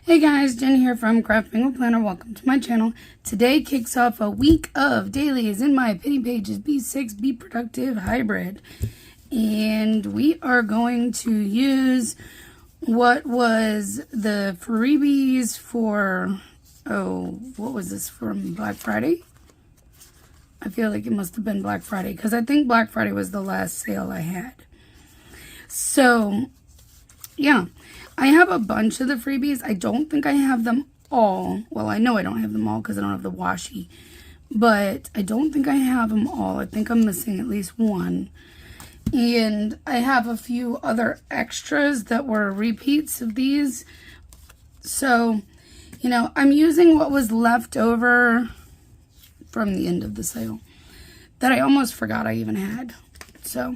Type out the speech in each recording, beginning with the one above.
Hey guys, Jen here from Cheerful Planner. Welcome to my channel. Today kicks off a week of dailies in my opinion pages B6 Be Productive Hybrid. And we are going to use what was the freebies for, what was this, from Black Friday? I feel like it must have been Black Friday because I think Black Friday was the last sale I had. So, yeah. I have a bunch of the freebies. I don't think I have them all. Well, I know I don't have them all because I don't have the washi. But I don't think I have them all. I think I'm missing at least one. And I have a few other extras that were repeats of these. So, you know, I'm using what was left over from the end of the sale that I almost forgot I even had. So,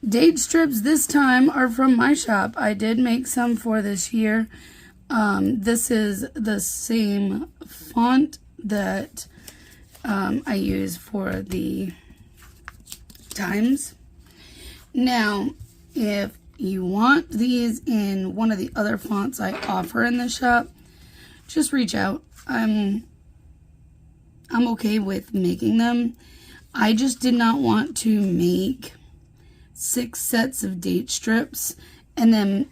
date strips this time are from my shop. I did make some for this year. This is the same font that I use for the times. Now, if you want these in one of the other fonts I offer in the shop, just reach out. I'm okay with making them. I just did not want to make 6 sets of date strips and then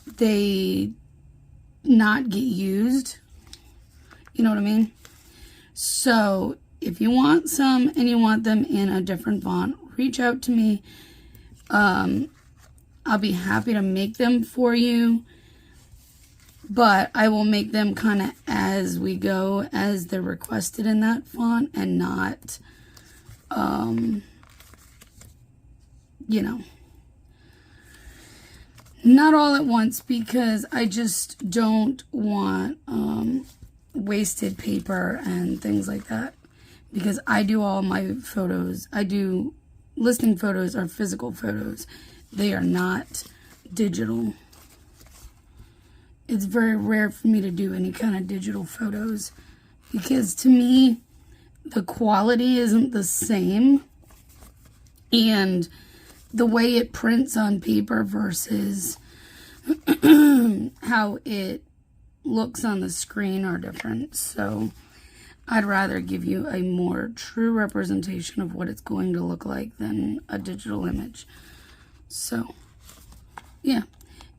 they not get used. You know what I mean? So if you want some and you want them in a different font, reach out to me. I'll be happy to make them for you, but I will make them kind of as we go, as they're requested in that font, and not you know, not all at once, because I just don't want wasted paper and things like that, because I do all my photos. I do listing photos are physical photos. They are not digital. It's very rare for me to do any kind of digital photos because to me the quality isn't the same, and the way it prints on paper versus how it looks on the screen are different. So I'd rather give you a more true representation of what it's going to look like than a digital image. So yeah,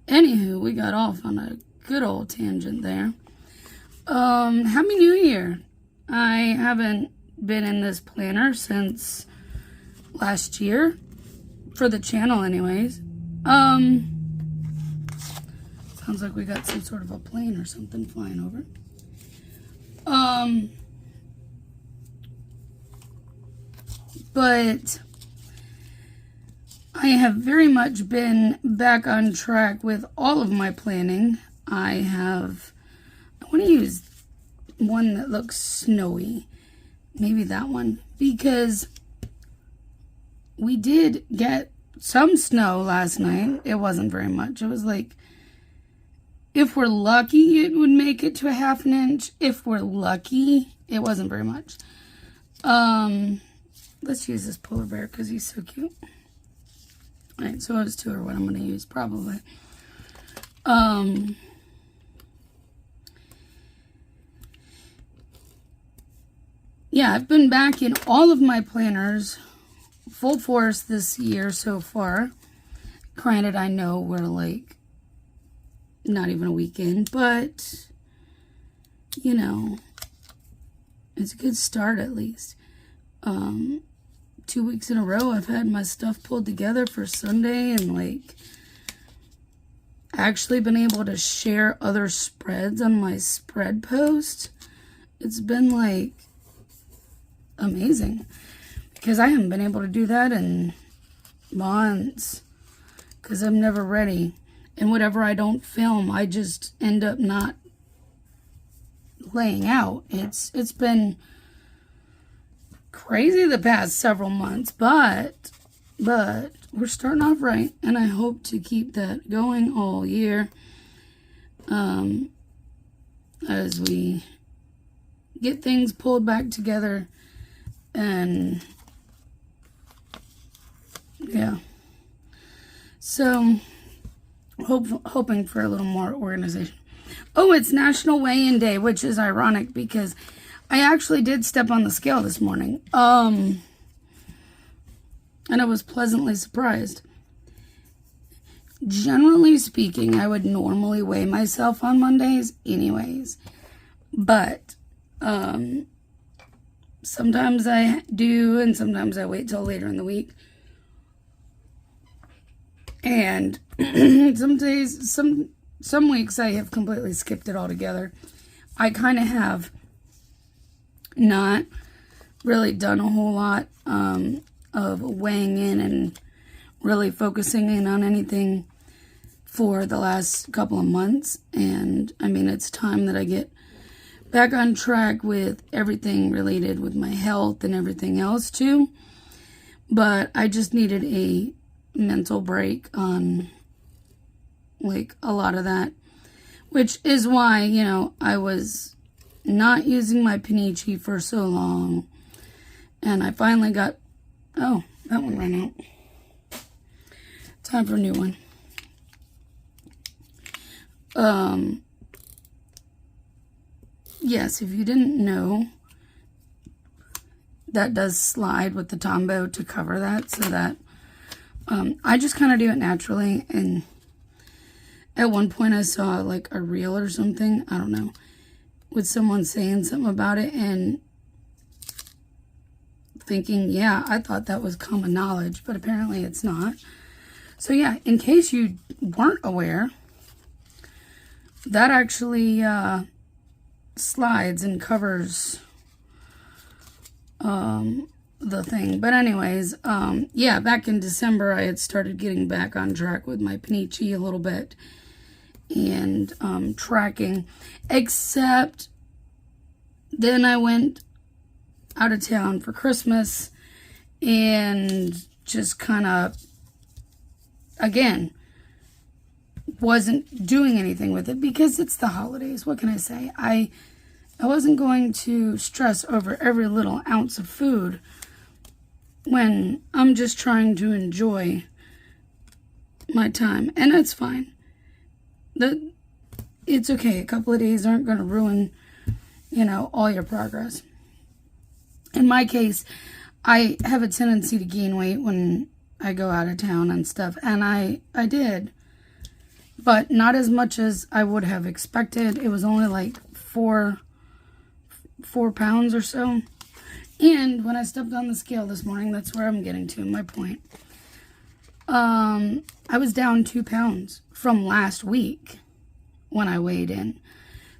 anywho, we got off on a good old tangent there. Happy New Year. I haven't been in this planner since last year, for the channel anyways. Sounds like we got some sort of a plane or something flying over. But I have very much been back on track with all of my planning. I want to use one that looks snowy. Maybe that one, because we did get some snow last night. It wasn't very much. It was like, if we're lucky, it would make it to a ½ inch. If we're lucky, it wasn't very much. Let's use this polar bear because he's so cute. All right, so those two are what I'm going to use probably. Yeah, I've been back in all of my planners full force this year so far. Granted, I know we're like not even a week in, but you know, it's a good start at least. 2 weeks in a row I've had my stuff pulled together for Sunday, and like actually been able to share other spreads on my spread post. It's been like amazing, because I haven't been able to do that in months because I'm never ready, and whatever I don't film I just end up not laying out. It's been crazy the past several months, but we're starting off right, and I hope to keep that going all year as we get things pulled back together. And yeah, so hoping for a little more organization. Oh, it's National Weigh-In Day, which is ironic because I actually did step on the scale this morning. And I was pleasantly surprised. Generally speaking, I would normally weigh myself on Mondays anyways. But sometimes I do, and sometimes I wait till later in the week. And some days, some weeks I have completely skipped it altogether. I kind of have not really done a whole lot of weighing in and really focusing in on anything for the last couple of months. And I mean, it's time that I get back on track with everything related with my health and everything else too. But I just needed a mental break on like a lot of that, which is why, you know, I was not using my Panichi for so long, and I finally got, oh, that one ran out. Time for a new one. Yes, if you didn't know, that does slide with the Tombow to cover that, so that I just kind of do it naturally. And at one point I saw like a reel or something, I don't know, with someone saying something about it and thinking, yeah, I thought that was common knowledge, but apparently it's not. So yeah, in case you weren't aware, that actually slides and covers the thing. But anyways, yeah, back in December I had started getting back on track with my Panichi a little bit and tracking, except then I went out of town for Christmas and just kind of, again, wasn't doing anything with it because it's the holidays. What can I say? I wasn't going to stress over every little ounce of food when I'm just trying to enjoy my time. And that's fine. It's okay. A couple of days aren't going to ruin, you know, all your progress. In my case, I have a tendency to gain weight when I go out of town and stuff. And I did. But not as much as I would have expected. It was only like 4 pounds or so. And when I stepped on the scale this morning, that's where I'm getting to, my point. I was down 2 pounds from last week when I weighed in.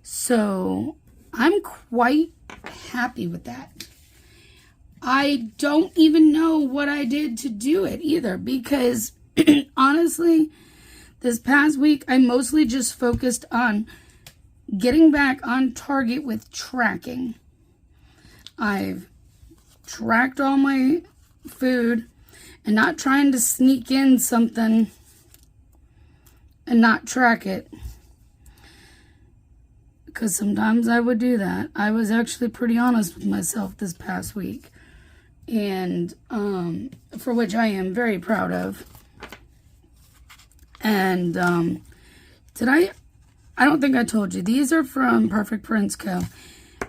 So I'm quite happy with that. I don't even know what I did to do it either, because honestly, this past week, I mostly just focused on getting back on target with tracking. I've tracked all my food and not trying to sneak in something and not track it. Because sometimes I would do that. I was actually pretty honest with myself this past week. And for which I am very proud of. And I don't think I told you, these are from Perfect Prints Co.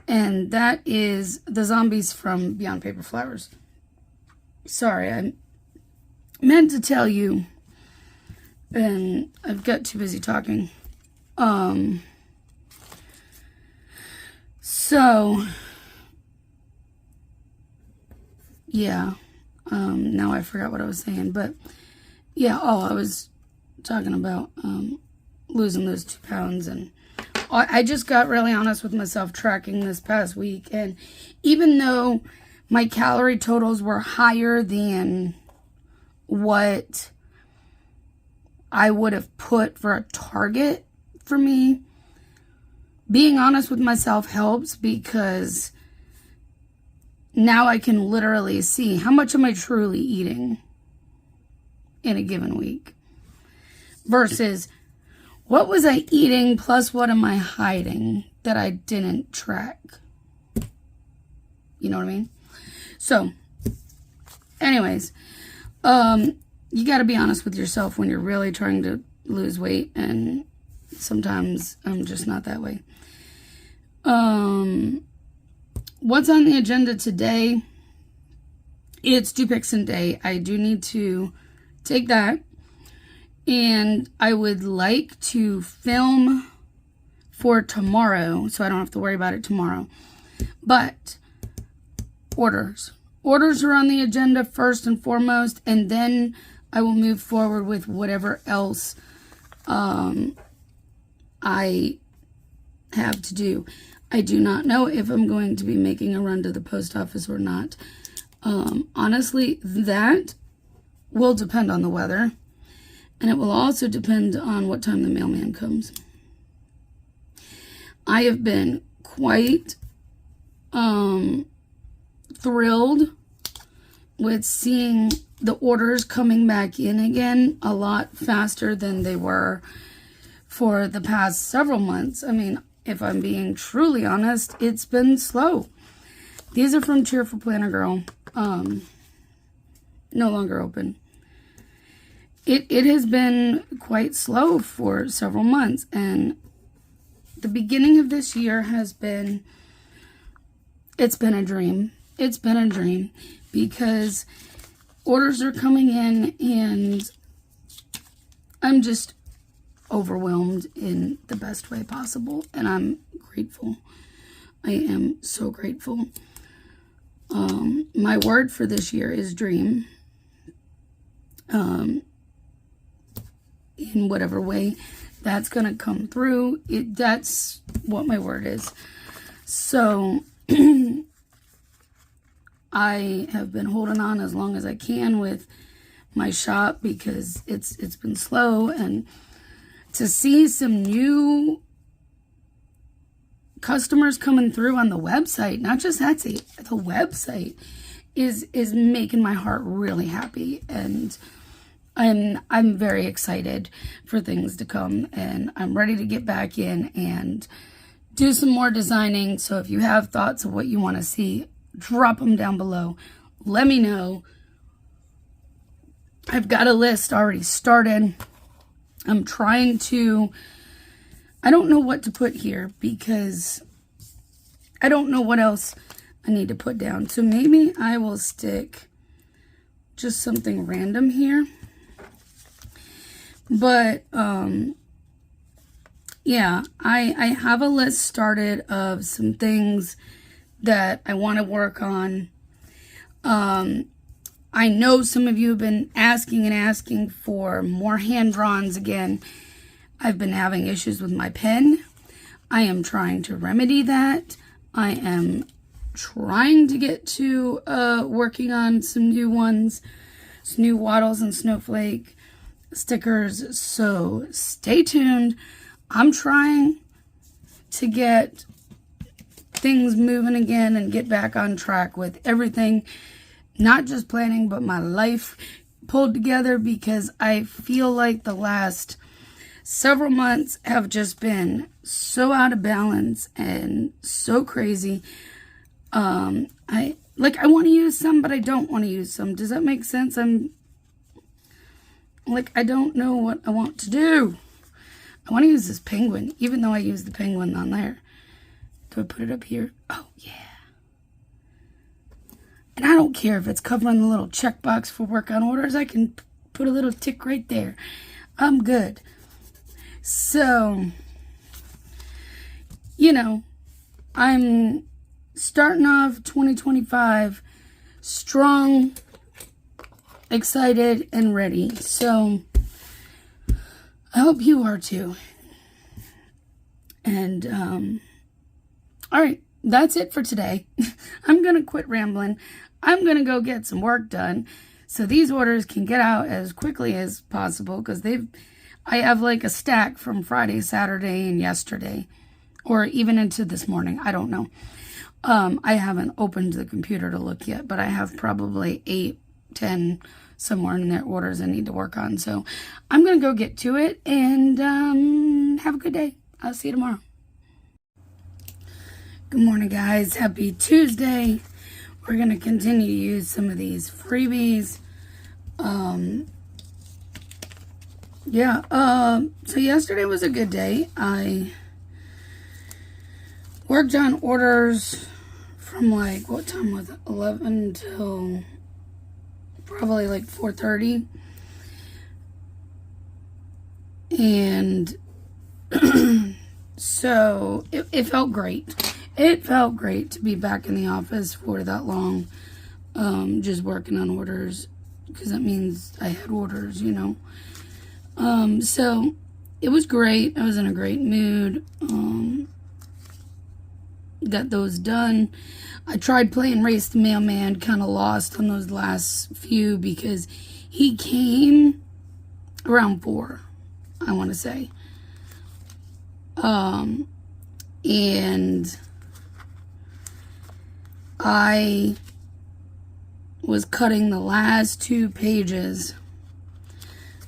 And that is the zombies from Beyond Paper Flowers. Sorry, I meant to tell you, and I've got too busy talking. So, yeah, now I forgot what I was saying, but yeah, I was talking about losing those 2 pounds, and I just got really honest with myself tracking this past week. And even though my calorie totals were higher than what I would have put for a target for me, being honest with myself helps, because now I can literally see how much am I truly eating in a given week versus what was I eating plus what am I hiding that I didn't track. You know what I mean? So, anyways, you got to be honest with yourself when you're really trying to lose weight, and sometimes I'm just not that way. What's on the agenda today? It's Dupixent Day. I do need to take that, and I would like to film for tomorrow so I don't have to worry about it tomorrow. But orders are on the agenda first and foremost, and then I will move forward with whatever else I have to do. I do not know if I'm going to be making a run to the post office or not. Honestly, that will depend on the weather, and it will also depend on what time the mailman comes. I have been quite thrilled with seeing the orders coming back in again a lot faster than they were for the past several months. I mean, if I'm being truly honest, it's been slow. These are from Cheerful Planner Girl. No longer open. It has been quite slow for several months, and the beginning of this year it's been a dream. It's been a dream because orders are coming in and I'm just overwhelmed in the best way possible, and I'm grateful. I am so grateful. My word for this year is dream. In whatever way that's gonna come through, that's what my word is. So I have been holding on as long as I can with my shop because it's been slow, and to see some new customers coming through on the website, not just Etsy, the website is making my heart really happy, and I'm very excited for things to come, and I'm ready to get back in and do some more designing. So if you have thoughts of what you want to see, drop them down below. Let me know. I've got a list already started. I'm trying to, I don't know what to put here because I don't know what else I need to put down. So maybe I will stick just something random here. But, yeah, I have a list started of some things that I want to work on. I know some of you have been asking for more hand-drawns again. I've been having issues with my pen. I am trying to remedy that. I am trying to get to working on some new ones, some new Waddles and Snowflake stickers. So stay tuned. I'm trying to get things moving again and get back on track with everything. Not just planning, but my life pulled together, because I feel like the last several months have just been so out of balance and so crazy. I want to use some, but I don't want to use some. Does that make sense? I don't know what I want to do. I want to use this penguin, even though I use the penguin on there. Do I put it up here? Oh, yeah. And I don't care if it's covering the little checkbox for work on orders. I can put a little tick right there. I'm good. So, I'm starting off 2025 strong, excited, and ready. So, I hope you are too. And, all right. That's it for today. I'm going to quit rambling. I'm going to go get some work done so these orders can get out as quickly as possible, because I have like a stack from Friday, Saturday, and yesterday, or even into this morning. I don't know. I haven't opened the computer to look yet, but I have probably 8, 10 somewhere in there orders I need to work on. So I'm going to go get to it, and have a good day. I'll see you tomorrow. Good morning, guys. Happy Tuesday. We're going to continue to use some of these freebies. Yeah, so yesterday was a good day. I worked on orders from like, what time was it? 11 till probably like 4:30. And so it felt great. It felt great to be back in the office for that long, just working on orders, because that means I had orders, you know. So it was great. I was in a great mood. Got those done. I tried playing Race the Mailman, kind of lost on those last few because he came around 4, I want to say. And I was cutting the last 2 pages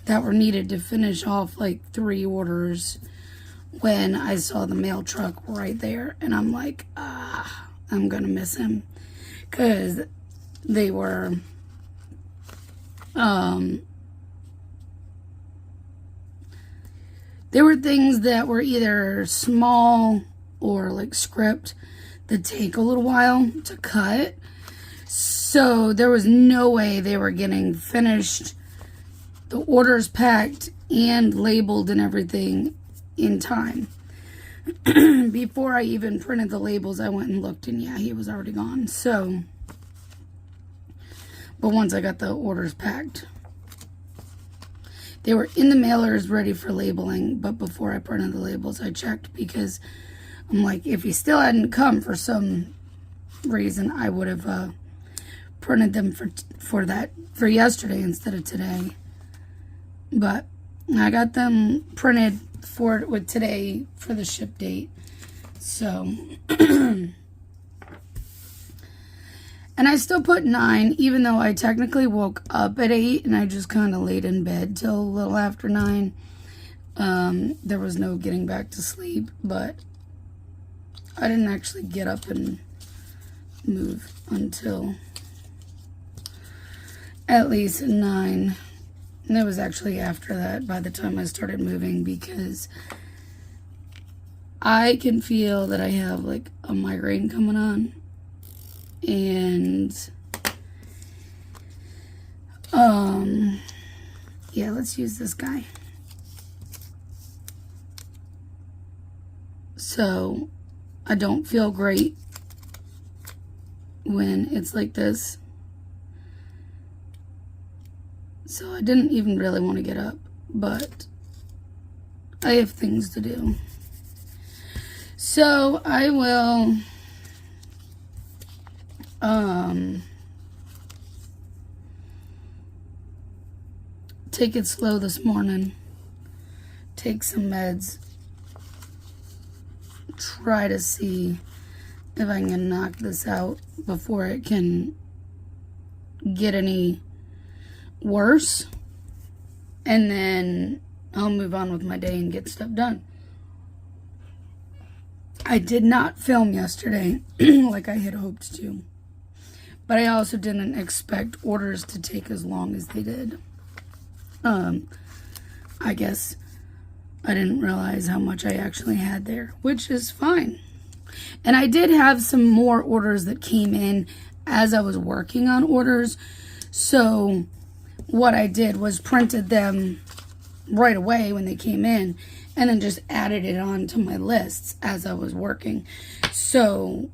that were needed to finish off like 3 orders when I saw the mail truck right there, and I'm like, I'm gonna miss him, because they were things that were either small or like script that take a little while to cut, so there was no way they were getting finished, the orders packed and labeled and everything in time. Before I even printed the labels, I went and looked, and yeah, he was already gone. So, but once I got the orders packed, they were in the mailers ready for labeling, but before I printed the labels, I checked, because I'm like, if he still hadn't come for some reason, I would have printed them for yesterday instead of today. But I got them printed with today for the ship date. So, and I still put 9, even though I technically woke up at 8 and I just kind of laid in bed till a little after 9. There was no getting back to sleep, but I didn't actually get up and move until at least 9. And it was actually after that, by the time I started moving, because I can feel that I have like a migraine coming on. And, yeah, let's use this guy. So, I don't feel great when it's like this. So I didn't even really want to get up, but I have things to do. So I will take it slow this morning, take some meds, try to see if I can knock this out before it can get any worse, and then I'll move on with my day and get stuff done. I did not film yesterday like I had hoped to, but I also didn't expect orders to take as long as they did. I guess I didn't realize how much I actually had there, which is fine. And I did have some more orders that came in as I was working on orders, so what I did was printed them right away when they came in, and then just added it on to my lists as I was working. So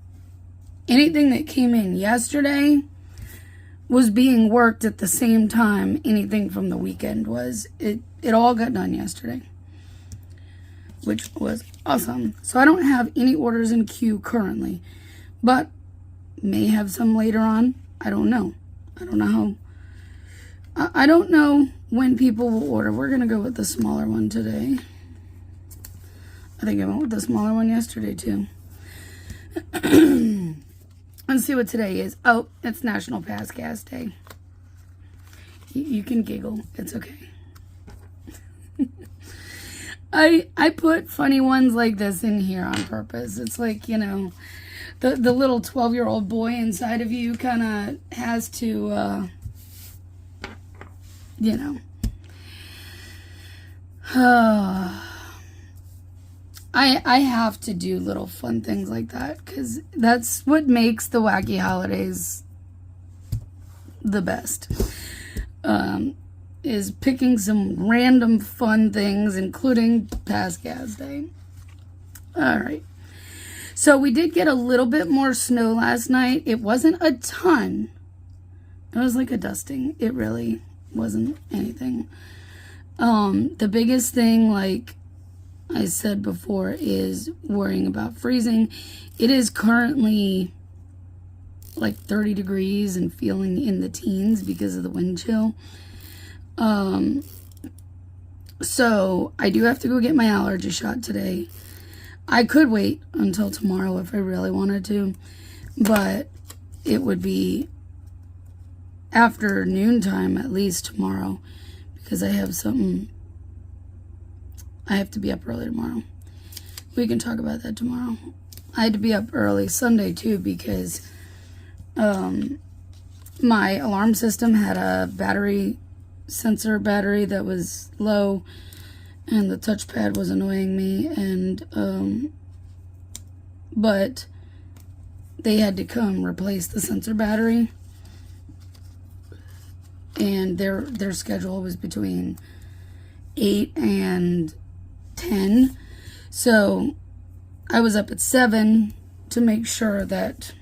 anything that came in yesterday was being worked at the same time anything from the weekend was. It all got done yesterday, which was awesome. So I don't have any orders in queue currently, but may have some later on. I don't know. I don't know when people will order. We're going to go with the smaller one today. I think I went with the smaller one yesterday, too. Let's see what today is. Oh, it's National Pass Gas Day. You can giggle. It's okay. I put funny ones like this in here on purpose. It's like, you know, the little 12-year-old boy inside of you kind of has to... you know. I have to do little fun things like that because that's what makes the wacky holidays the best. Is picking some random fun things, including past gas day. All right. So we did get a little bit more snow last night. It wasn't a ton. It was like a dusting. It really wasn't anything. The biggest thing, like I said before, is worrying about freezing. It is currently like 30 degrees and feeling in the teens because of the wind chill. So I do have to go get my allergy shot today. I could wait until tomorrow if I really wanted to, but it would be after noontime at least tomorrow because I have something. I have to be up early tomorrow. We can talk about that tomorrow. I had to be up early Sunday too because my alarm system had a sensor battery that was low, and the touchpad was annoying me, and but they had to come replace the sensor battery, and their schedule was between 8 and 10, so I was up at 7 to make sure that,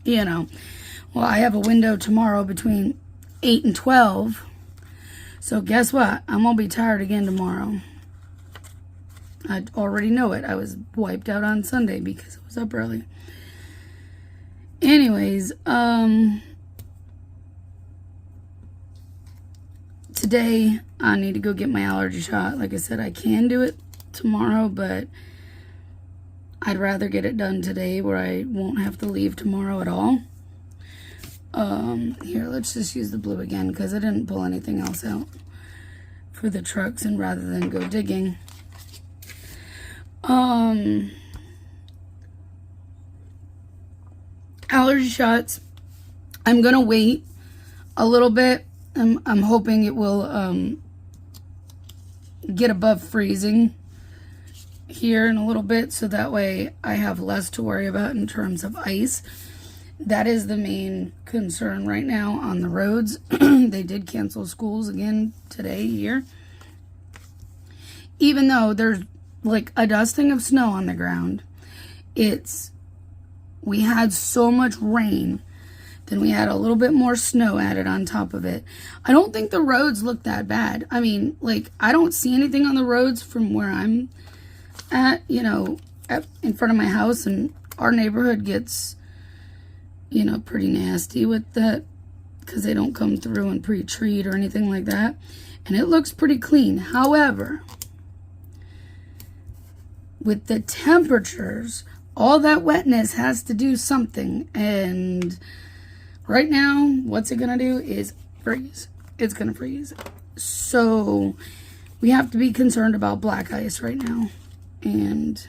well, I have a window tomorrow between 8 and 12. So guess what? I'm going to be tired again tomorrow. I already know it. I was wiped out on Sunday because I was up early. Anyways, today I need to go get my allergy shot. Like I said, I can do it tomorrow, but I'd rather get it done today where I won't have to leave tomorrow at all. Here, let's just use the blue again because I didn't pull anything else out for the trucks, and rather than go digging. Allergy shots, I'm gonna wait a little bit. I'm hoping it will get above freezing here in a little bit, so that way I have less to worry about in terms of ice. That is the main concern right now on the roads. They did cancel schools again today here. Even though there's like a dusting of snow on the ground, we had so much rain, then we had a little bit more snow added on top of it. I don't think the roads look that bad. I mean, like, I don't see anything on the roads from where I'm at, in front of my house, and our neighborhood gets pretty nasty with that because they don't come through and pre-treat or anything like that. And it looks pretty clean. However, with the temperatures, all that wetness has to do something. And right now, what's it going to do is freeze. It's going to freeze. So we have to be concerned about black ice right now. And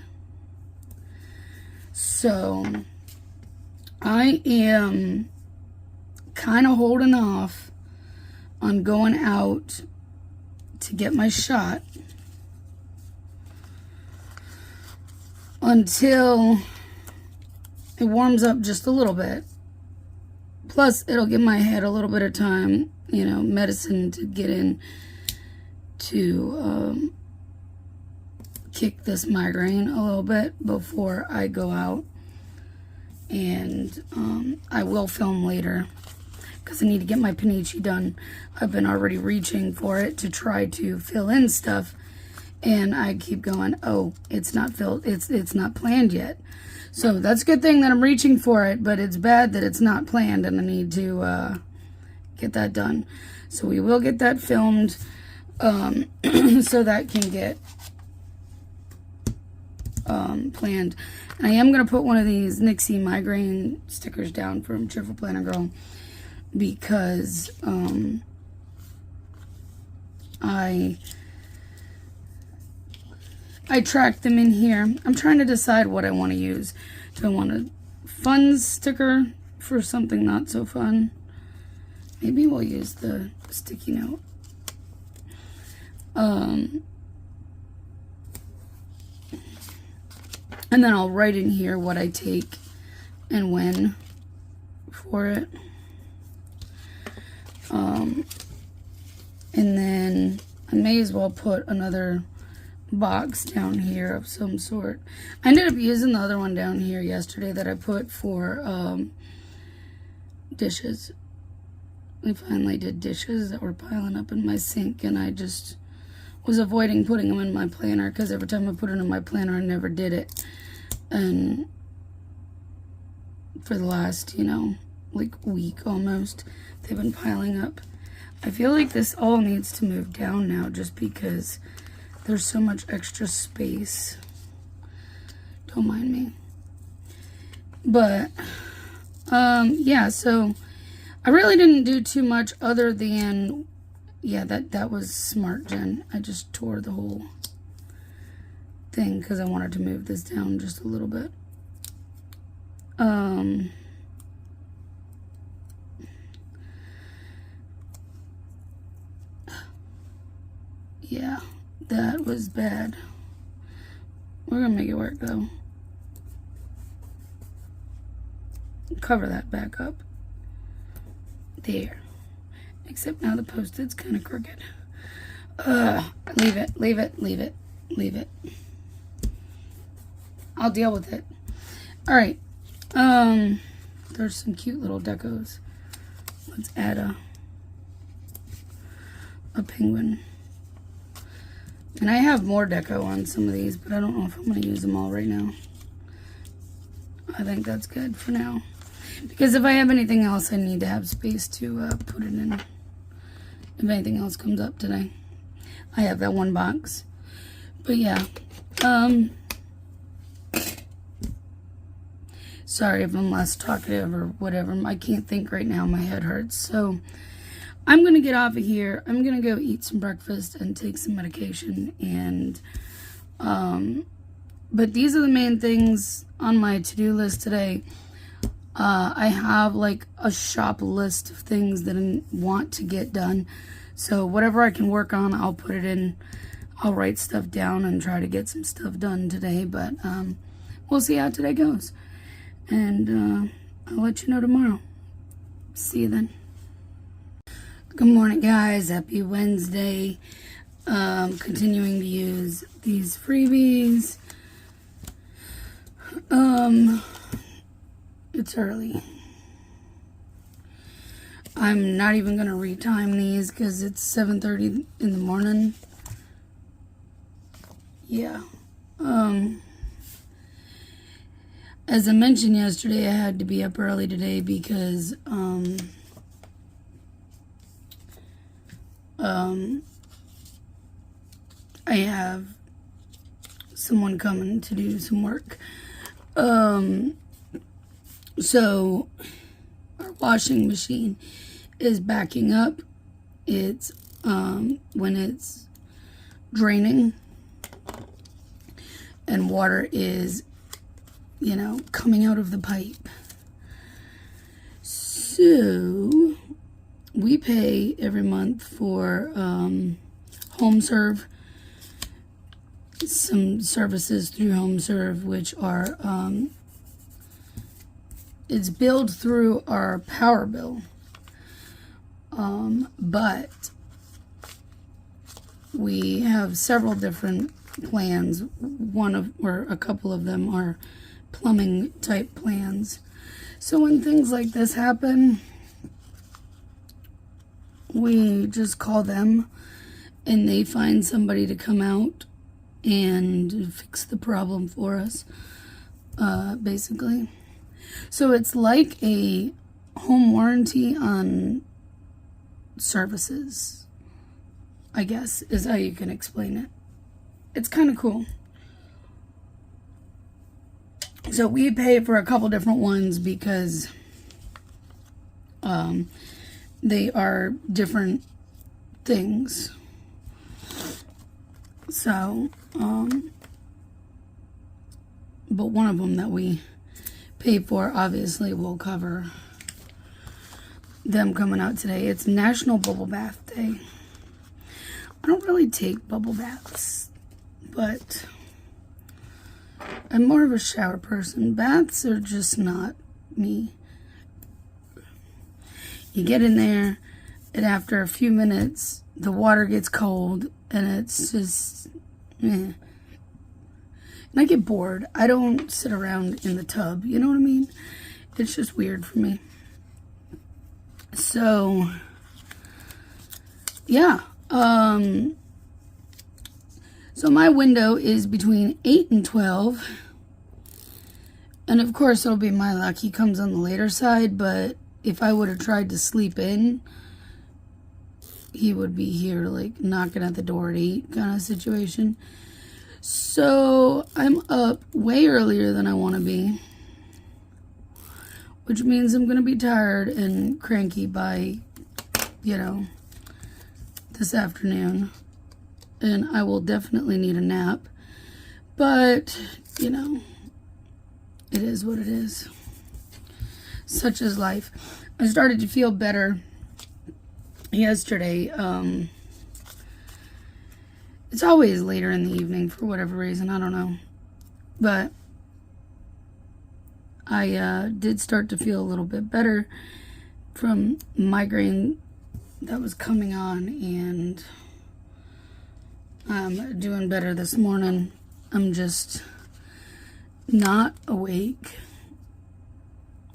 so I am kind of holding off on going out to get my shot until it warms up just a little bit. Plus, it'll give my head a little bit of time, medicine to get in to kick this migraine a little bit before I go out. And I will film later because I need to get my panichi done. I've been already reaching for it to try to fill in stuff, and I keep going, oh, it's not filled, it's not planned yet. So that's a good thing that I'm reaching for it, but it's bad that it's not planned, and I need to get that done. So we will get that filmed so that can get planned. And I am going to put one of these Nixie migraine stickers down from Cheerful Planner Girl because I tracked them in here. I'm trying to decide what I want to use. Do I want a fun sticker for something not so fun? Maybe we'll use the sticky note. And then I'll write in here what I take and when for it. And then I may as well put another box down here of some sort. I ended up using the other one down here yesterday that I put for dishes. We finally did dishes that were piling up in my sink, and I just was avoiding putting them in my planner because every time I put it in my planner, I never did it. And for the last, like week almost, they've been piling up. I feel like this all needs to move down now just because there's so much extra space. Don't mind me. But, yeah, so I really didn't do too much other than, yeah, that was smart, Jen. I just tore the whole thing because I wanted to move this down just a little bit. Yeah, that was bad. We're gonna make it work though. Cover that back up. There. Except now the Post-it's kind of crooked. Leave it, leave it, leave it, leave it. I'll deal with it. Alright. There's some cute little decos. Let's add a penguin. And I have more deco on some of these, but I don't know if I'm going to use them all right now. I think that's good for now. Because if I have anything else, I need to have space to put it in. If anything else comes up today. I have that one box. But yeah. Sorry if I'm less talkative or whatever. I can't think right now. My head hurts. So I'm going to get off of here. I'm going to go eat some breakfast and take some medication. And, but these are the main things on my to-do list today. I have like a shop list of things that I want to get done. So whatever I can work on, I'll put it in. I'll write stuff down and try to get some stuff done today. But we'll see how today goes. And I'll let you know tomorrow. See you then. Good morning, guys. Happy Wednesday. Continuing to use these freebies. It's early. I'm not even going to retime these because it's 7:30 in the morning. Yeah. As I mentioned yesterday, I had to be up early today because, I have someone coming to do some work. So our washing machine is backing up. It's, when it's draining and water is, coming out of the pipe. So we pay every month for HomeServe, some services through HomeServe, which are it's billed through our power bill, but we have several different plans. Or a couple of them are plumbing type plans. So when things like this happen, we just call them and they find somebody to come out and fix the problem for us, basically. So it's like a home warranty on services, I guess, is how you can explain it. It's kind of cool. So we pay for a couple different ones because they are different things. So, but one of them that we pay for obviously will cover them coming out today. It's National Bubble Bath Day. I don't really take bubble baths, but I'm more of a shower person. Baths are just not me. You get in there, and after a few minutes, the water gets cold, and it's just, And I get bored. I don't sit around in the tub, you know what I mean? It's just weird for me. So, yeah. So my window is between 8 and 12. And of course, it'll be my luck. He comes on the later side, but if I would have tried to sleep in, he would be here, like, knocking at the door at 8 kind of situation. So I'm up way earlier than I want to be, which means I'm going to be tired and cranky by, this afternoon. And I will definitely need a nap. But, it is what it is. Such is life. I started to feel better yesterday. It's always later in the evening for whatever reason. I don't know. But I did start to feel a little bit better from migraine that was coming on, and I'm doing better this morning. I'm just not awake.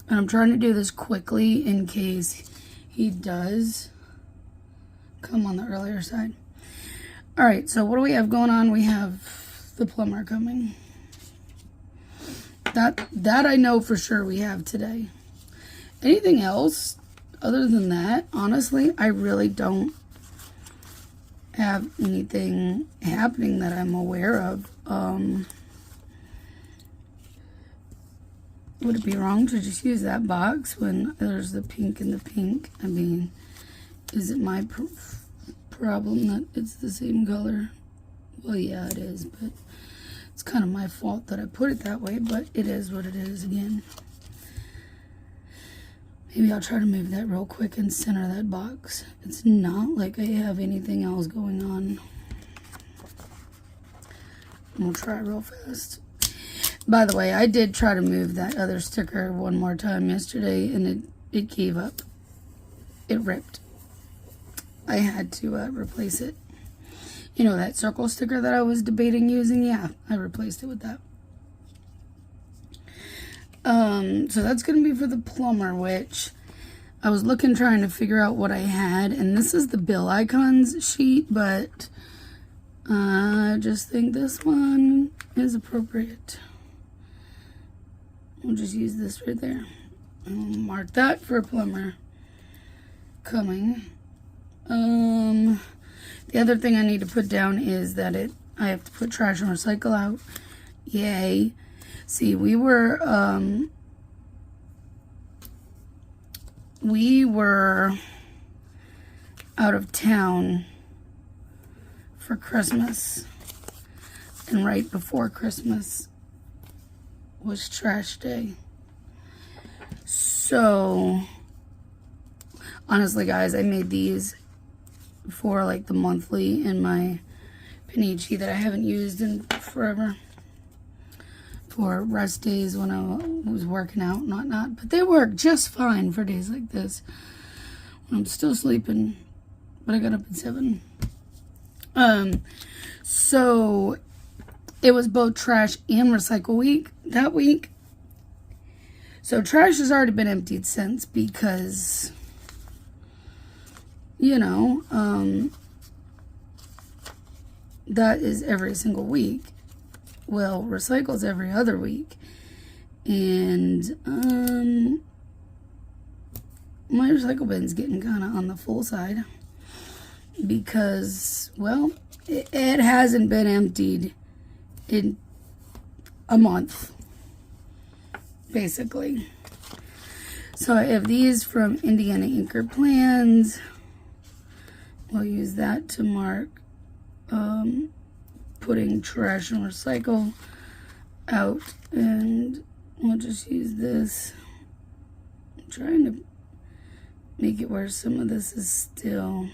And I'm trying to do this quickly in case he does come on the earlier side. All right, so what do we have going on? We have the plumber coming. That I know for sure we have today. Anything else other than that, honestly, I really don't have anything happening that I'm aware of. Would it be wrong to just use that box when there's the pink and the pink? I mean, is it my problem that it's the same color? Well, yeah, it is, but it's kind of my fault that I put it that way, but it is what it is again. Maybe I'll try to move that real quick and center that box. It's not like I have anything else going on. We'll try real fast. By the way, I did try to move that other sticker one more time yesterday, and it gave up. It ripped. I had to replace it. You know, that circle sticker that I was debating using? Yeah, I replaced it with that. So that's going to be for the plumber, which I was trying to figure out what I had. And this is the bill icons sheet, but I just think this one is appropriate. We'll just use this right there. I'll mark that for a plumber coming. The other thing I need to put down is that I have to put trash and recycle out. Yay. See, we were out of town for Christmas, and right before Christmas was trash day. So honestly, guys, I made these for like the monthly in my Panichi that I haven't used in forever, for rest days when I was working out and whatnot. But they work just fine for days like this when I'm still sleeping, but I got up at 7. So it was both trash and recycle week that week. So trash has already been emptied since, because that is every single week. Well, recycle's every other week. And my recycle bin's getting kind of on the full side, because, well, it hasn't been emptied in a month, basically. So I have these from Indiana Inker Plans. We'll use that to mark putting trash and recycle out, and we'll just use this. I'm trying to make it where some of this is still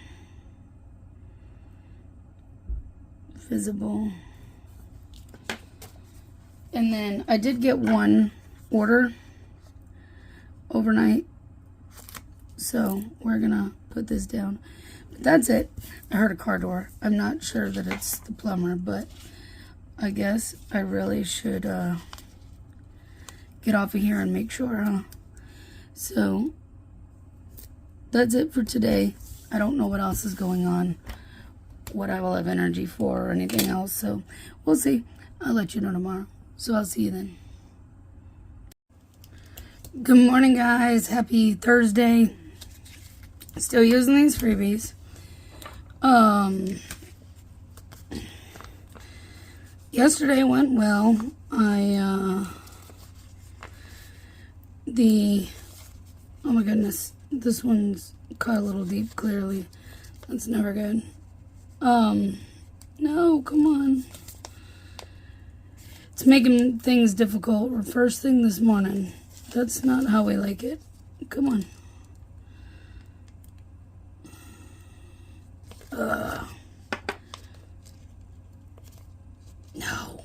visible. And then I did get one order overnight, so we're gonna put this down. But that's it. I heard a car door. I'm not sure that it's the plumber, but I guess I really should get off of here and make sure, huh? So that's it for today. I don't know what else is going on, what I will have energy for, or anything else, so we'll see. I'll let you know tomorrow. So I'll see you then. Good morning, guys. Happy Thursday. Still using these freebies. Yesterday went well. Oh my goodness, this one's cut a little deep, clearly. That's never good. No, come on. It's making things difficult. First thing this morning. That's not how we like it. Come on. No.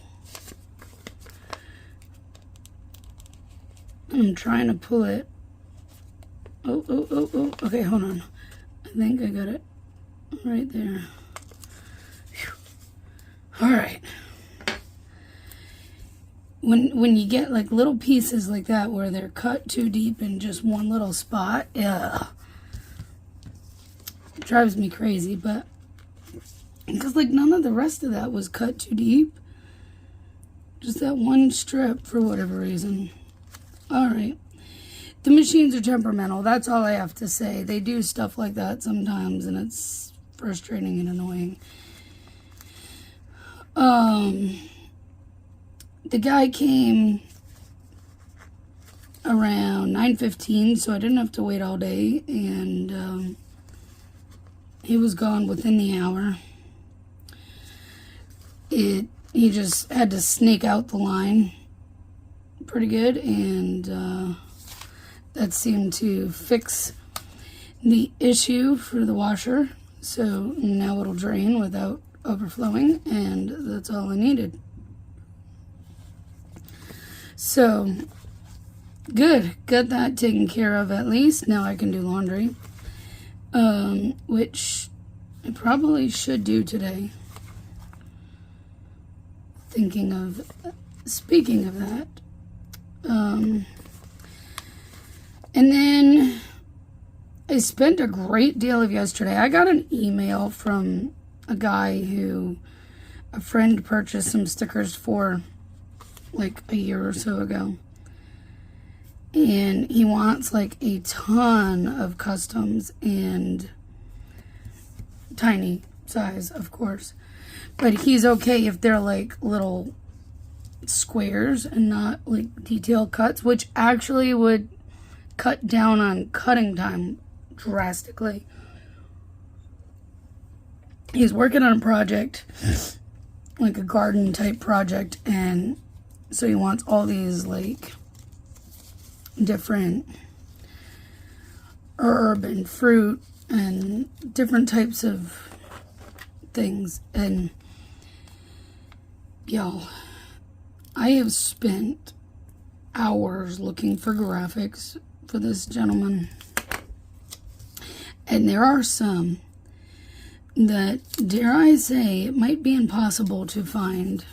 I'm trying to pull it. Oh. Okay, hold on. I think I got it right there. Whew. All right. When you get like little pieces like that where they're cut too deep in just one little spot, yeah, it drives me crazy. But because like none of the rest of that was cut too deep, just that one strip for whatever reason. All right, the machines are temperamental. That's all I have to say. They do stuff like that sometimes, and it's frustrating and annoying. The guy came around 9:15, so I didn't have to wait all day, and he was gone within the hour. He just had to snake out the line pretty good, and that seemed to fix the issue for the washer. So now it'll drain without overflowing, and that's all I needed. So, good. Got that taken care of at least. Now I can do laundry, which I probably should do today. Speaking of that, and then I spent a great deal of yesterday. I got an email from a guy who a friend purchased some stickers for like a year or so ago, and he wants like a ton of customs and tiny size, of course, but he's okay if they're like little squares and not like detailed cuts, which actually would cut down on cutting time drastically. He's working on a project, like a garden type project, and so he wants all these like different herb and fruit and different types of things. And y'all, I have spent hours looking for graphics for this gentleman, and there are some that, dare I say, it might be impossible to find.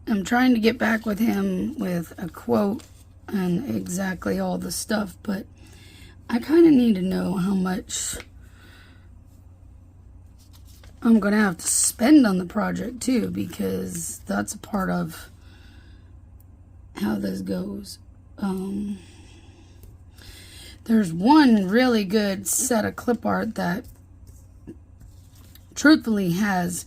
I'm trying to get back with him with a quote and exactly all the stuff, but I kind of need to know how much I'm going to have to spend on the project too, because that's a part of how this goes. There's one really good set of clip art that truthfully has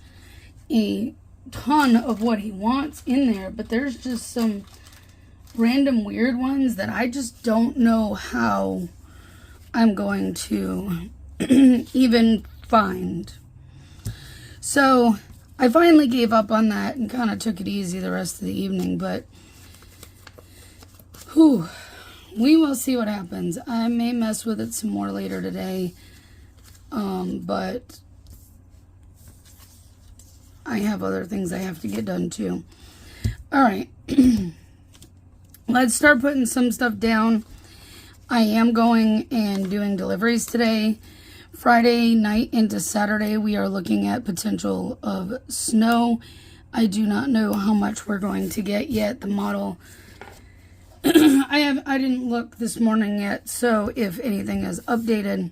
a ton of what he wants in there, but there's just some random weird ones that I just don't know how I'm going to even find. So I finally gave up on that and kind of took it easy the rest of the evening, but we will see what happens. I may mess with it some more later today, but I have other things I have to get done too. All right. Let's start putting some stuff down. I am going and doing deliveries today. Friday night into Saturday, we are looking at potential of snow. I do not know how much we're going to get yet. The model, I didn't look this morning yet, so if anything is updated.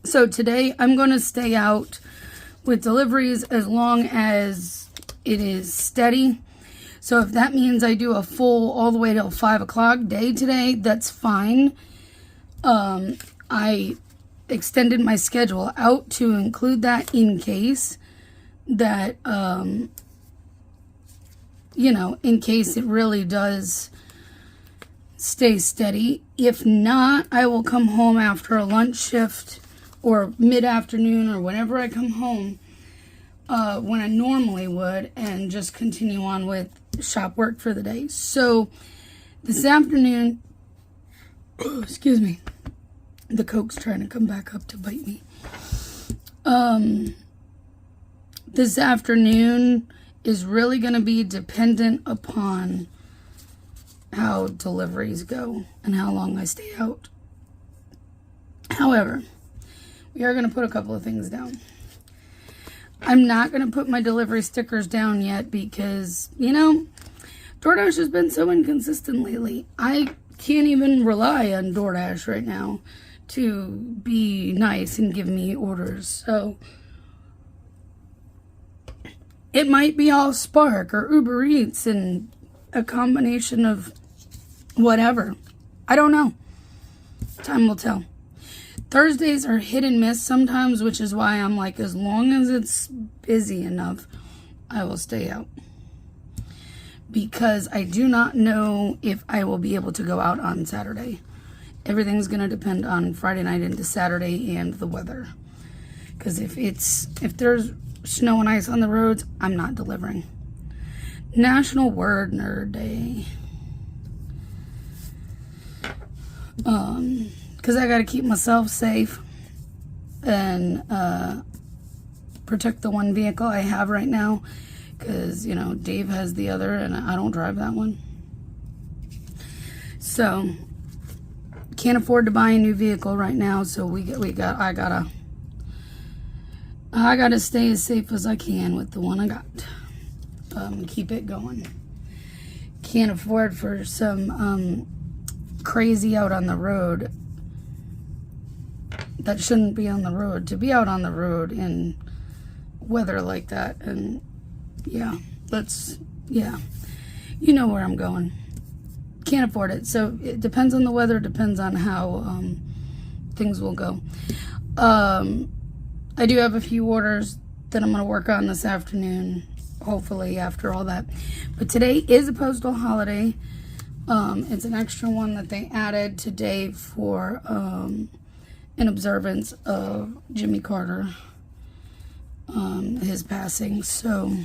So today I'm going to stay out with deliveries as long as it is steady. So if that means I do a full all the way till 5 o'clock day today, that's fine. I extended my schedule out to include that in case that, you know, in case it really does stay steady. If not, I will come home after a lunch shift or mid-afternoon or whenever I come home when I normally would, and just continue on with shop work for the day. So this afternoon, excuse me, the Coke's trying to come back up to bite me. This afternoon is really going to be dependent upon how deliveries go and how long I stay out. However, we are going to put a couple of things down. I'm not going to put my delivery stickers down yet because, you know, DoorDash has been so inconsistent lately. I can't even rely on DoorDash right now to be nice and give me orders. So it might be all Spark or Uber Eats and a combination of whatever. I don't know. Time will tell. Thursdays are hit and miss sometimes, which is why I'm like, as long as it's busy enough, I will stay out. Because I do not know if I will be able to go out on Saturday. Everything's going to depend on Friday night into Saturday and the weather. Because if there's snow and ice on the roads, I'm not delivering. National Word Nerd Day. Because I got to keep myself safe and protect the one vehicle I have right now. Because, you know, Dave has the other and I don't drive that one. So, can't afford to buy a new vehicle right now. So I gotta stay as safe as I can with the one I got. Keep it going. Can't afford for some crazy out on the road that shouldn't be on the road to be out on the road in weather like that. And yeah, you know where I'm going. Can't afford it. So it depends on the weather, depends on how things will go. I do have a few orders that I'm going to work on this afternoon, hopefully after all that. But today is a postal holiday. It's an extra one that they added today for in observance of Jimmy Carter, his passing. So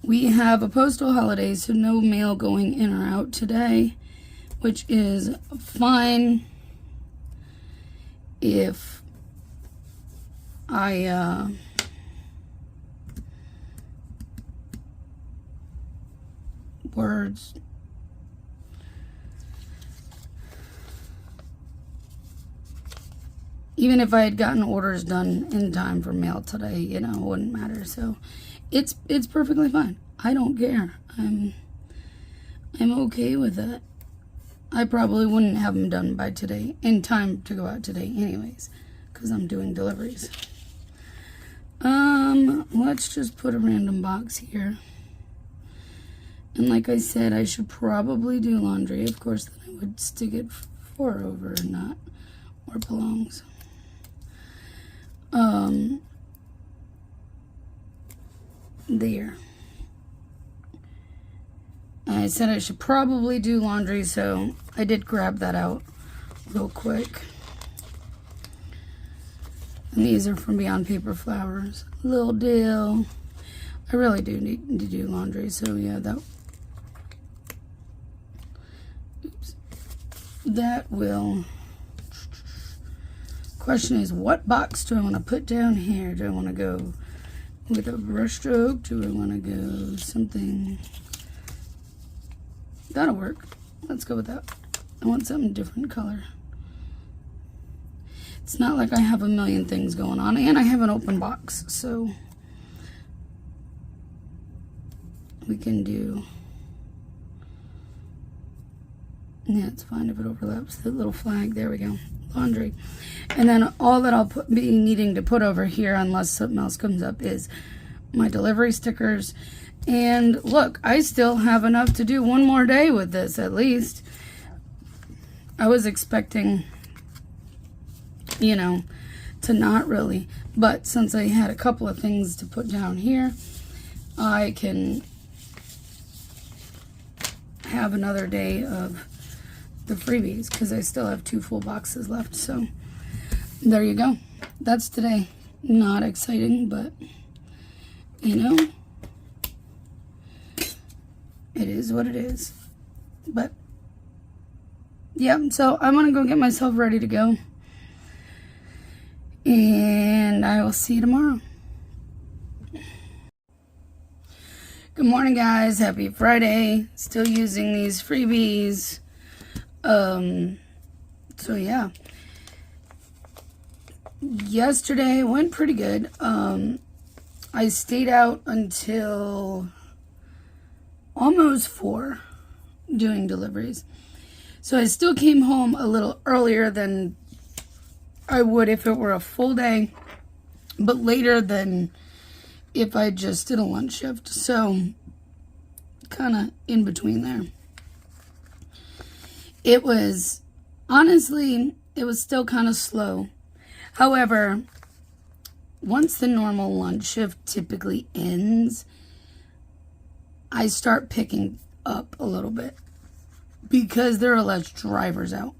we have a postal holiday, so no mail going in or out today, which is fine. If I words even if I had gotten orders done in time for mail today, you know, it wouldn't matter. So it's perfectly fine. I don't care. I'm okay with that. I probably wouldn't have them done by today, in time to go out today anyways, because I'm doing deliveries. Let's just put a random box here. And like I said, I should probably do laundry. Of course, then I would stick it 4 over, not where it belongs. There. I said I should probably do laundry, so I did grab that out real quick. And these are from Beyond Paper Flowers. Little deal. I really do need to do laundry, so yeah, that will Question is, what box do I want to put down here? Do I want to go with a brush stroke? Do I want to go something? That'll work. Let's go with that. I want something different color. It's not like I have a million things going on, and I have an open box, so we can do, yeah, it's fine if it overlaps the little flag. There we go. Laundry. And then all that I'll be needing to put over here, unless something else comes up, is my delivery stickers. And look, I still have enough to do one more day with this, at least. I was expecting, you know, to not really, but since I had a couple of things to put down here, I can have another day of the freebies, because I still have 2 full boxes left. So there you go. That's today. Not exciting, but you know, it is what it is. But yeah, so I'm gonna go get myself ready to go, and I will see you tomorrow. Good morning, guys. Happy Friday. Still using these freebies. So yeah, yesterday went pretty good. I stayed out until almost 4 doing deliveries. So I still came home a little earlier than I would if it were a full day, but later than if I just did a lunch shift. So kind of in between there. It was, honestly, it was still kind of slow. However, once the normal lunch shift typically ends, I start picking up a little bit because there are less drivers out.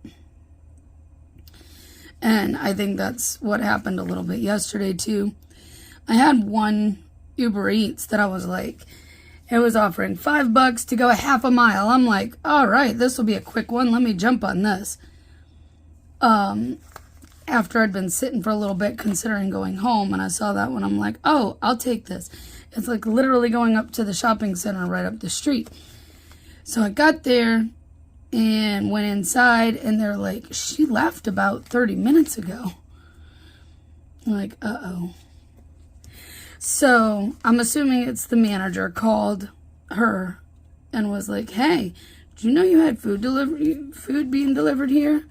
And I think that's what happened a little bit yesterday too. I had one Uber Eats that I was like, it was offering $5 to go a half a mile. I'm like, all right, this will be a quick one. Let me jump on this. After I'd been sitting for a little bit considering going home, and I saw that one, I'm like, oh, I'll take this. It's like literally going up to the shopping center right up the street. So I got there and went inside, and they're like, she left about 30 minutes ago. I'm like, uh-oh. So I'm assuming it's the manager called her and was like, hey, did you know you had food being delivered here?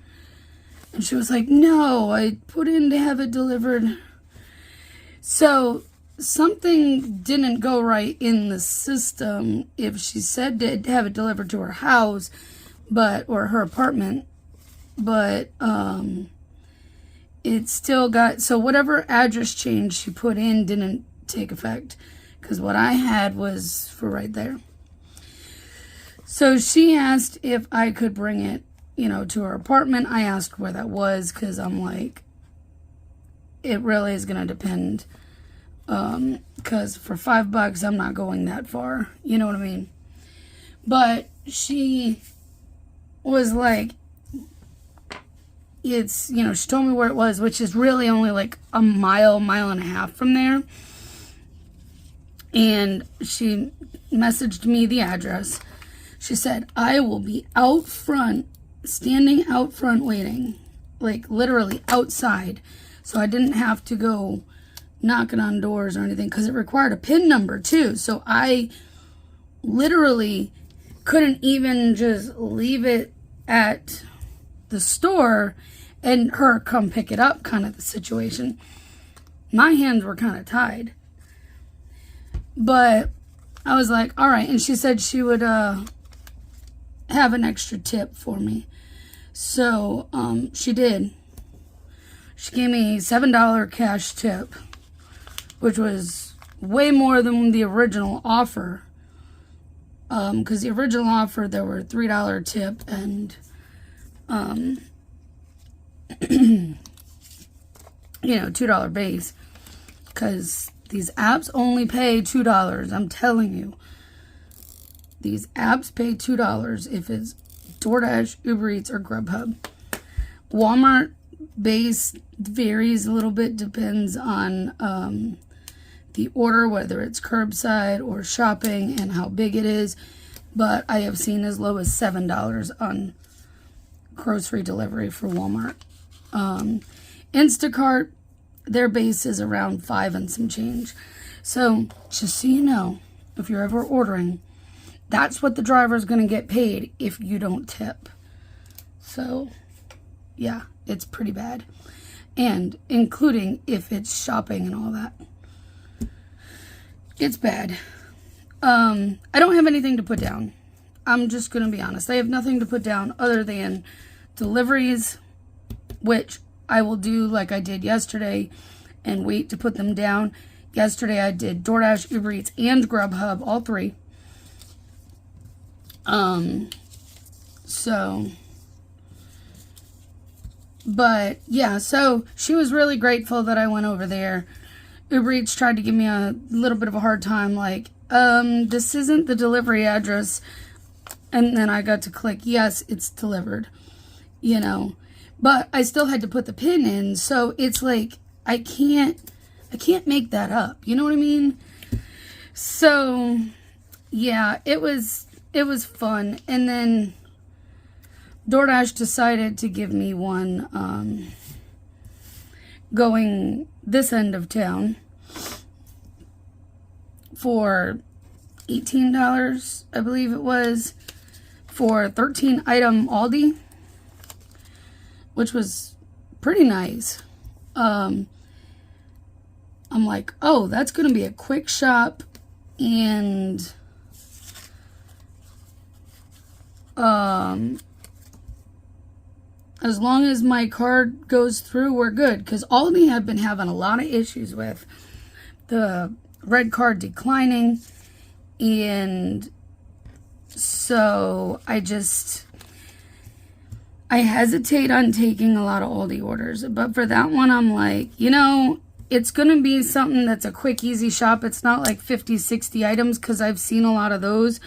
And she was like, no, I put in to have it delivered. So something didn't go right in the system if she said to have it delivered to her house, or her apartment, but it still got, so whatever address change she put in didn't take effect, because what I had was for right there. So she asked if I could bring it, you know, to her apartment. I asked where that was, because I'm like, it really is going to depend, because for $5 I'm not going that far, you know what I mean? But she was like, it's, you know, she told me where it was, which is really only like a mile and a half from there. And she messaged me the address. She said, I will be out front, standing out front waiting, like literally outside. So I didn't have to go knocking on doors or anything, because it required a PIN number too. So I literally couldn't even just leave it at the store and her come pick it up, kind of the situation. My hands were kind of tied. But I was like, all right. And she said she would have an extra tip for me. So she did. She gave me a $7 cash tip, which was way more than the original offer. Because the original offer, there were $3 tip and, you know, $2 base. Because these apps only pay $2. I'm telling you. These apps pay $2 if it's DoorDash, Uber Eats, or Grubhub. Walmart base varies a little bit, depends on the order, whether it's curbside or shopping and how big it is. But I have seen as low as $7 on grocery delivery for Walmart. Instacart, their base is around 5 and some change. So just so you know, if you're ever ordering, that's what the driver is going to get paid if you don't tip. So yeah, it's pretty bad. And including if it's shopping and all that. It's bad. I don't have anything to put down. I'm just going to be honest. I have nothing to put down other than deliveries, which I will do like I did yesterday and wait to put them down. Yesterday I did DoorDash, Uber Eats, and Grubhub, all three. But yeah, so she was really grateful that I went over there. Uber Eats tried to give me a little bit of a hard time, like, this isn't the delivery address. And then I got to click, yes, it's delivered, you know. But I still had to put the PIN in, so it's like, I can't make that up, you know what I mean? So, yeah, it was fun. And then DoorDash decided to give me one, going this end of town for $18, I believe it was, for 13 item Aldi, which was pretty nice. I'm like, oh, that's going to be a quick shop, and as long as my card goes through, we're good. Because Aldi have been having a lot of issues with the red card declining. And so I hesitate on taking a lot of Aldi orders. But for that one, I'm like, you know, it's going to be something that's a quick, easy shop. It's not like 50, 60 items, because I've seen a lot of those.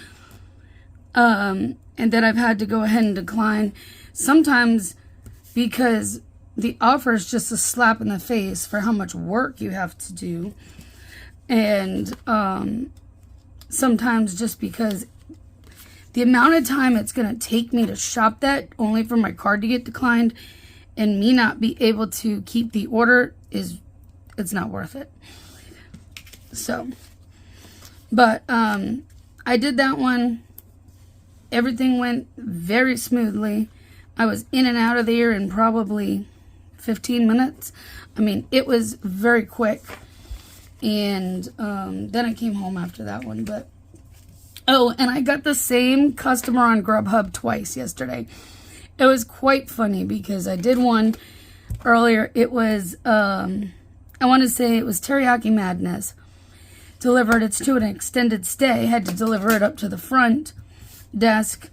And then I've had to go ahead and decline. Sometimes because the offer is just a slap in the face for how much work you have to do. And sometimes just because the amount of time it's going to take me to shop that only for my card to get declined and me not be able to keep the order it's not worth it. So, but I did that one. Everything went very smoothly. I was in and out of there in probably 15 minutes. I mean, it was very quick. And then I came home after that one. But oh, and I got the same customer on Grubhub twice yesterday. It was quite funny because I did one earlier. It was, I want to say it was Teriyaki Madness. Delivered. It's to an extended stay. Had to deliver it up to the front desk.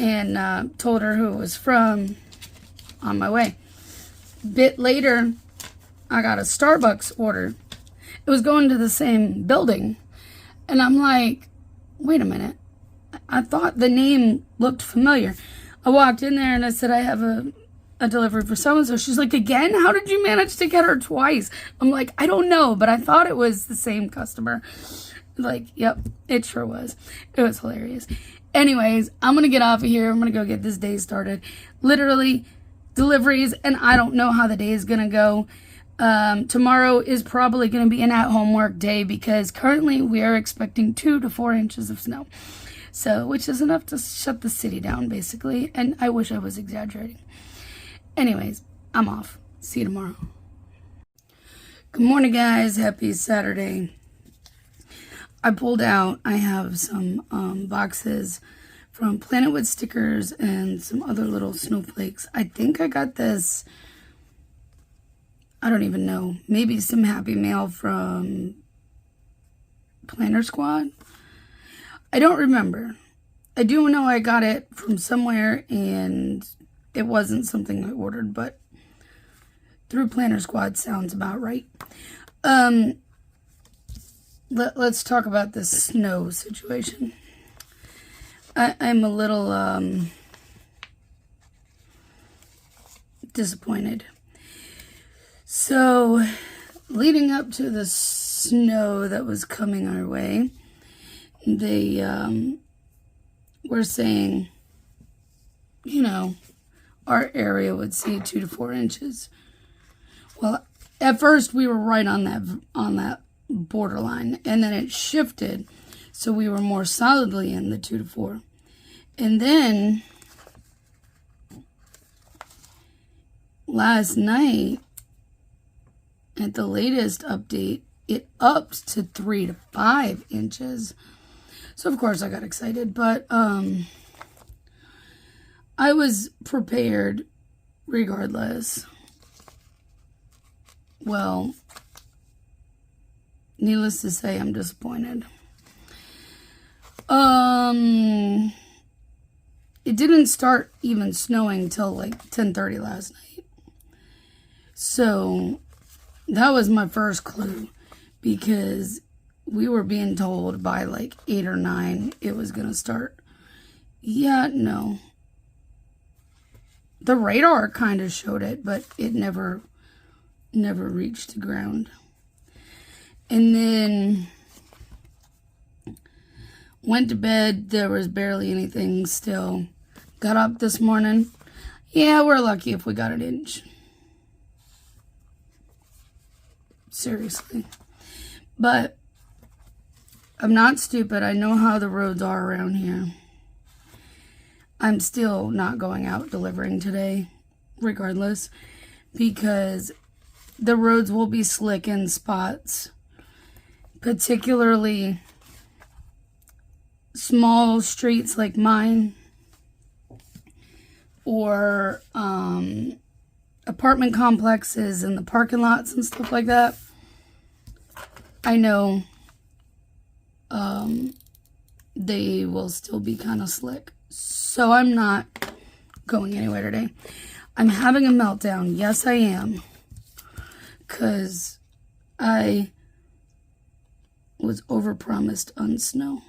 And told her who it was from. On my way. Bit later, I got a Starbucks order. It was going to the same building. And I'm like, wait a minute. I thought the name looked familiar. I walked in there and I said, I have a delivery for so-and-so. She's like, again? How did you manage to get her twice? I'm like, I don't know, but I thought it was the same customer. Like, yep, it sure was. It was hilarious. Anyways, I'm going to get off of here. I'm going to go get this day started. Literally, deliveries, and I don't know how the day is going to go. Tomorrow is probably going to be an at-home work day because currently we are expecting 2 to 4 inches of snow. So, which is enough to shut the city down, basically. And I wish I was exaggerating. Anyways, I'm off. See you tomorrow. Good morning, guys. Happy Saturday. I pulled out, I have some boxes from Planet with stickers and some other little snowflakes. I think I got this, I don't even know, maybe some Happy Mail from Planner Squad. I don't remember. I do know I got it from somewhere and it wasn't something I ordered, but through Planner Squad sounds about right. Let's talk about this snow situation. I'm a little disappointed. So, leading up to the snow that was coming our way, they were saying, our area would see 2 to 4 inches. Well, at first we were right on that borderline, and then it shifted, so we were more solidly in the 2 to 4. And then last night, at the latest update, it upped to 3 to 5 inches. So of course I got excited, but I was prepared regardless. Well, needless to say, I'm disappointed. It didn't start even snowing till like 10:30 last night. So that was my first clue, because we were being told by like 8 or 9 it was going to start. Yeah, no. The radar kind of showed it, but it never reached the ground. And then went to bed. There was barely anything still. Got up this morning. Yeah, we're lucky if we got an inch. Seriously. But I'm not stupid. I know how the roads are around here. I'm still not going out delivering today, regardless, because the roads will be slick in spots, particularly small streets like mine, or apartment complexes and the parking lots and stuff like that. I know they will still be kind of slick. So I'm not going anywhere today. I'm having a meltdown. Yes, I am. Because I was overpromised on snow.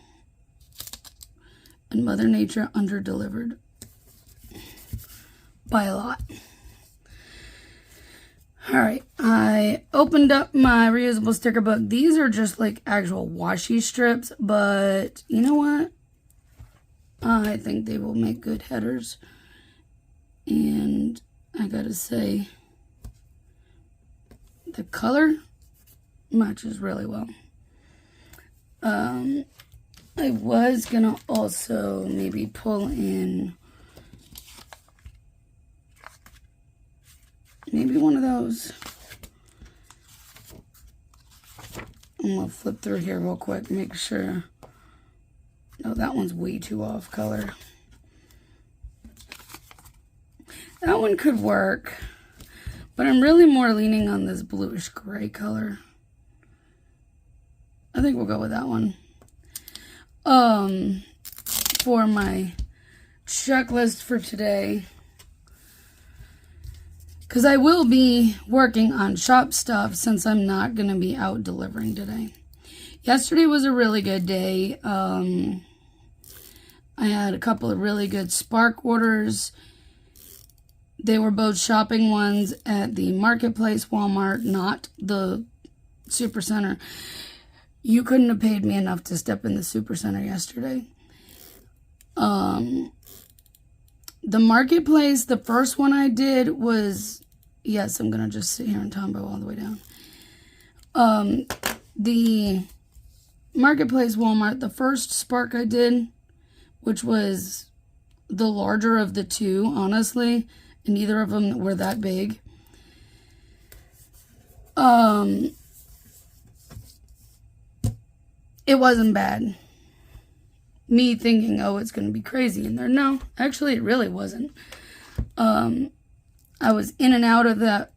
And Mother Nature underdelivered by a lot. Alright, I opened up my reusable sticker book. These are just like actual washi strips, but you know what? I think they will make good headers. And I gotta say, the color matches really well. I was gonna also maybe pull in maybe one of those. I'm gonna flip through here real quick, make sure. No, that one's way too off color. That one could work, but I'm really more leaning on this bluish gray color. I think we'll go with that one. For my checklist for today, because I will be working on shop stuff since I'm not going to be out delivering today. Yesterday was a really good day. I had a couple of really good Spark orders. They were both shopping ones at the Marketplace Walmart, not the Supercenter. You couldn't have paid me enough to step in the Supercenter yesterday. The Marketplace, the first one I did was, yes, I'm going to just sit here and Tombow all the way down. The Marketplace Walmart, the first Spark I did, which was the larger of the two, honestly, and neither of them were that big. It wasn't bad. Me thinking, oh, it's going to be crazy in there. No, actually, it really wasn't. I was in and out of that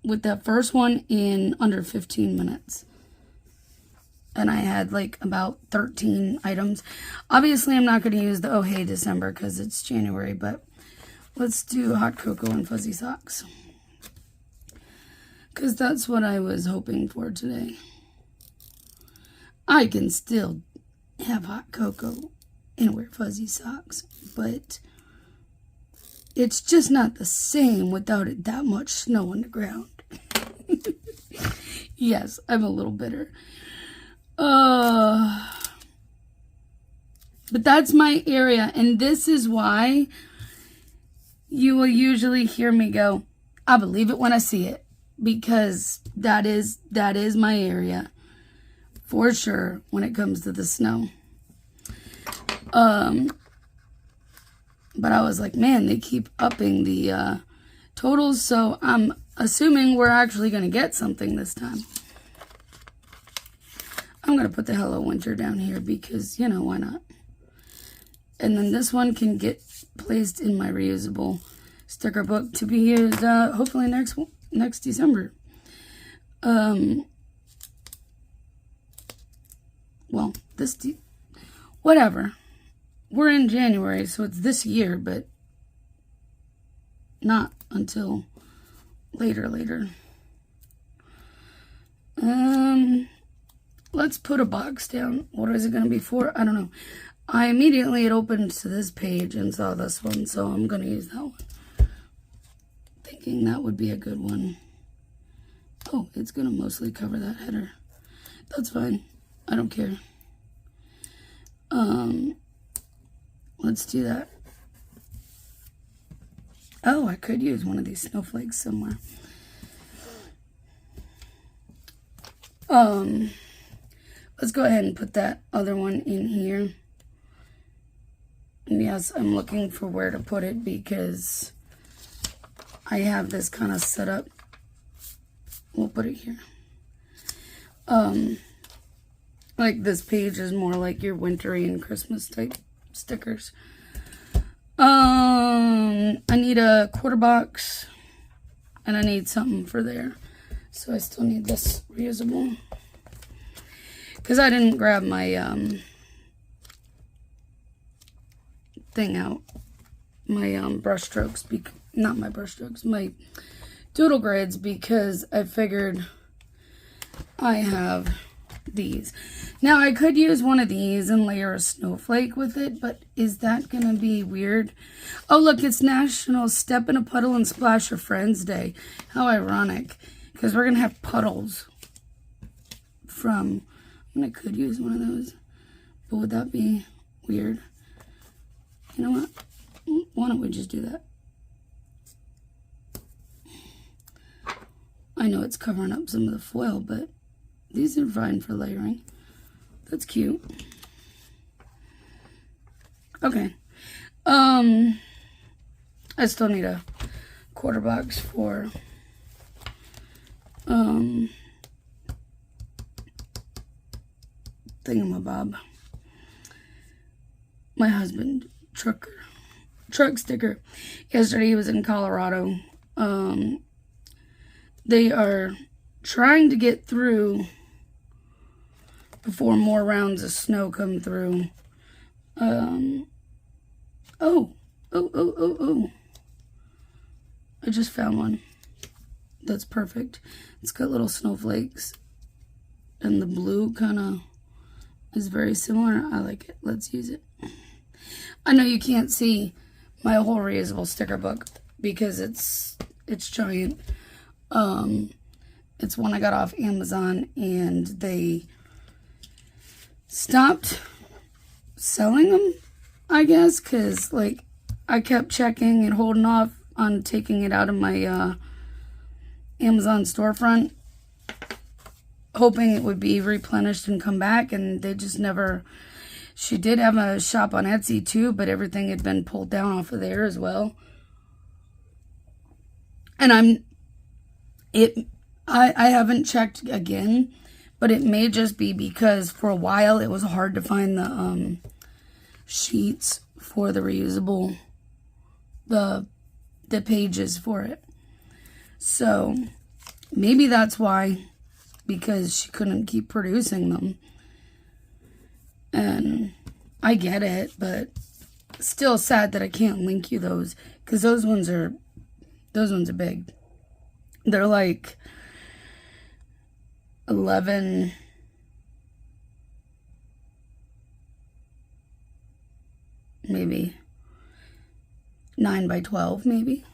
with that first one in under 15 minutes. And I had like about 13 items. Obviously, I'm not going to use the Oh Hey December because it's January, but let's do hot cocoa and fuzzy socks. Because that's what I was hoping for today. I can still have hot cocoa and wear fuzzy socks, but it's just not the same without it that much snow on the ground. Yes, I'm a little bitter. But that's my area, and this is why you will usually hear me go, I believe it when I see it, because that is my area for sure when it comes to the snow. But I was like, man, they keep upping the totals, so I'm assuming we're actually going to get something this time. I'm going to put the Hello Winter down here because, you know, why not? And then this one can get placed in my reusable sticker book to be used hopefully next December. Well, whatever. We're in January, so it's this year, but not until later. Let's put a box down. What is it going to be for? I don't know. I immediately it opened to this page and saw this one, so I'm going to use that one. Thinking that would be a good one. Oh, it's going to mostly cover that header. That's fine. I don't care. Let's do that. Oh, I could use one of these snowflakes somewhere. Let's go ahead and put that other one in here. And yes, I'm looking for where to put it because I have this kind of set up. We'll put it here. Like this page is more like your wintry and Christmas type stickers. I need a quarter box and I need something for there. So I still need this reusable. Because I didn't grab my thing out. My brush strokes. Not my brush strokes. My doodle grids, because I figured I have these. Now I could use one of these and layer a snowflake with it, but is that gonna be weird? Oh look, it's National Step in a Puddle and Splash Your Friends Day. How ironic, because we're gonna have puddles from, I could use one of those, but would that be weird? You know what, why don't we just do that? I know it's covering up some of the foil, but these are fine for layering. That's cute. Okay. I still need a quarter box for thingamabob. My husband, truck sticker. Yesterday he was in Colorado. They are trying to get through before more rounds of snow come through. Oh. I just found one. That's perfect. It's got little snowflakes. And the blue kind of is very similar. I like it. Let's use it. I know you can't see my whole reusable sticker book because it's giant. It's one I got off Amazon and they stopped selling them, I guess, because like I kept checking and holding off on taking it out of my Amazon storefront, hoping it would be replenished and come back, and they just never. She did have a shop on Etsy too, but everything had been pulled down off of there as well. And I haven't checked again, but it may just be because for a while it was hard to find the sheets for the reusable, the pages for it. So maybe that's why, because she couldn't keep producing them. And I get it, but still sad that I can't link you those, because those ones are big. They're like 11, maybe 9 by 12 maybe.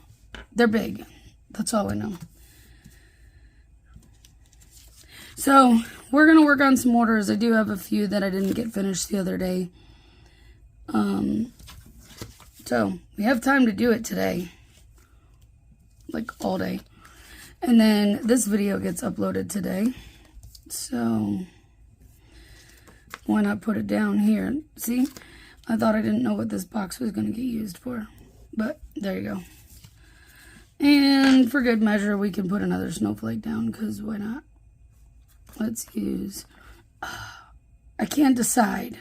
They're big. That's all I know. So we're going to work on some orders. I do have a few that I didn't get finished the other day. So we have time to do it today. Like all day. And then this video gets uploaded today. So why not put it down here? See? I thought I didn't know what this box was going to get used for. But there you go. And for good measure, we can put another snowflake down, because why not? Let's use... I can't decide.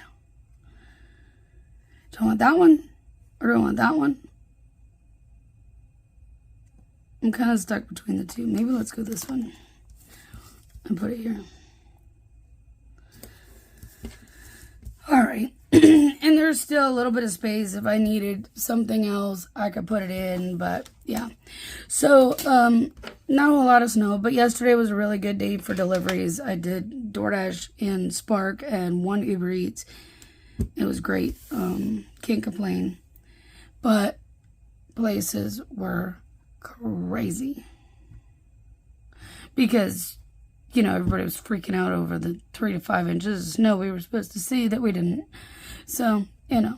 Do I want that one? Or do I want that one? I'm kind of stuck between the two. Maybe let's go this one. And put it here. Alright. And there's still a little bit of space. If I needed something else, I could put it in. But, yeah. So, not a lot of snow. But yesterday was a really good day for deliveries. I did DoorDash and Spark and 1 Uber Eats. It was great. Can't complain. But places were crazy. Because, you know, everybody was freaking out over the 3 to 5 inches of snow we were supposed to see that we didn't. So, you know,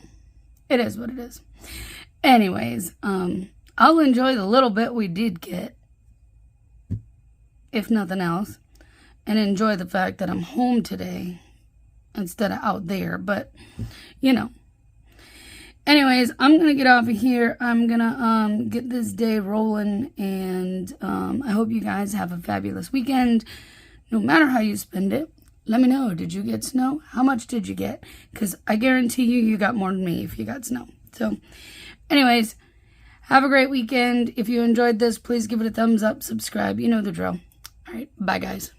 it is what it is. Anyways, I'll enjoy the little bit we did get, if nothing else, and enjoy the fact that I'm home today instead of out there. But, you know. Anyways, I'm going to get off of here. I'm going to get this day rolling, and I hope you guys have a fabulous weekend. No matter how you spend it, let me know. Did you get snow? How much did you get? Because I guarantee you got more than me if you got snow. So, anyways, have a great weekend. If you enjoyed this, please give it a thumbs up, subscribe. You know the drill. All right, bye, guys.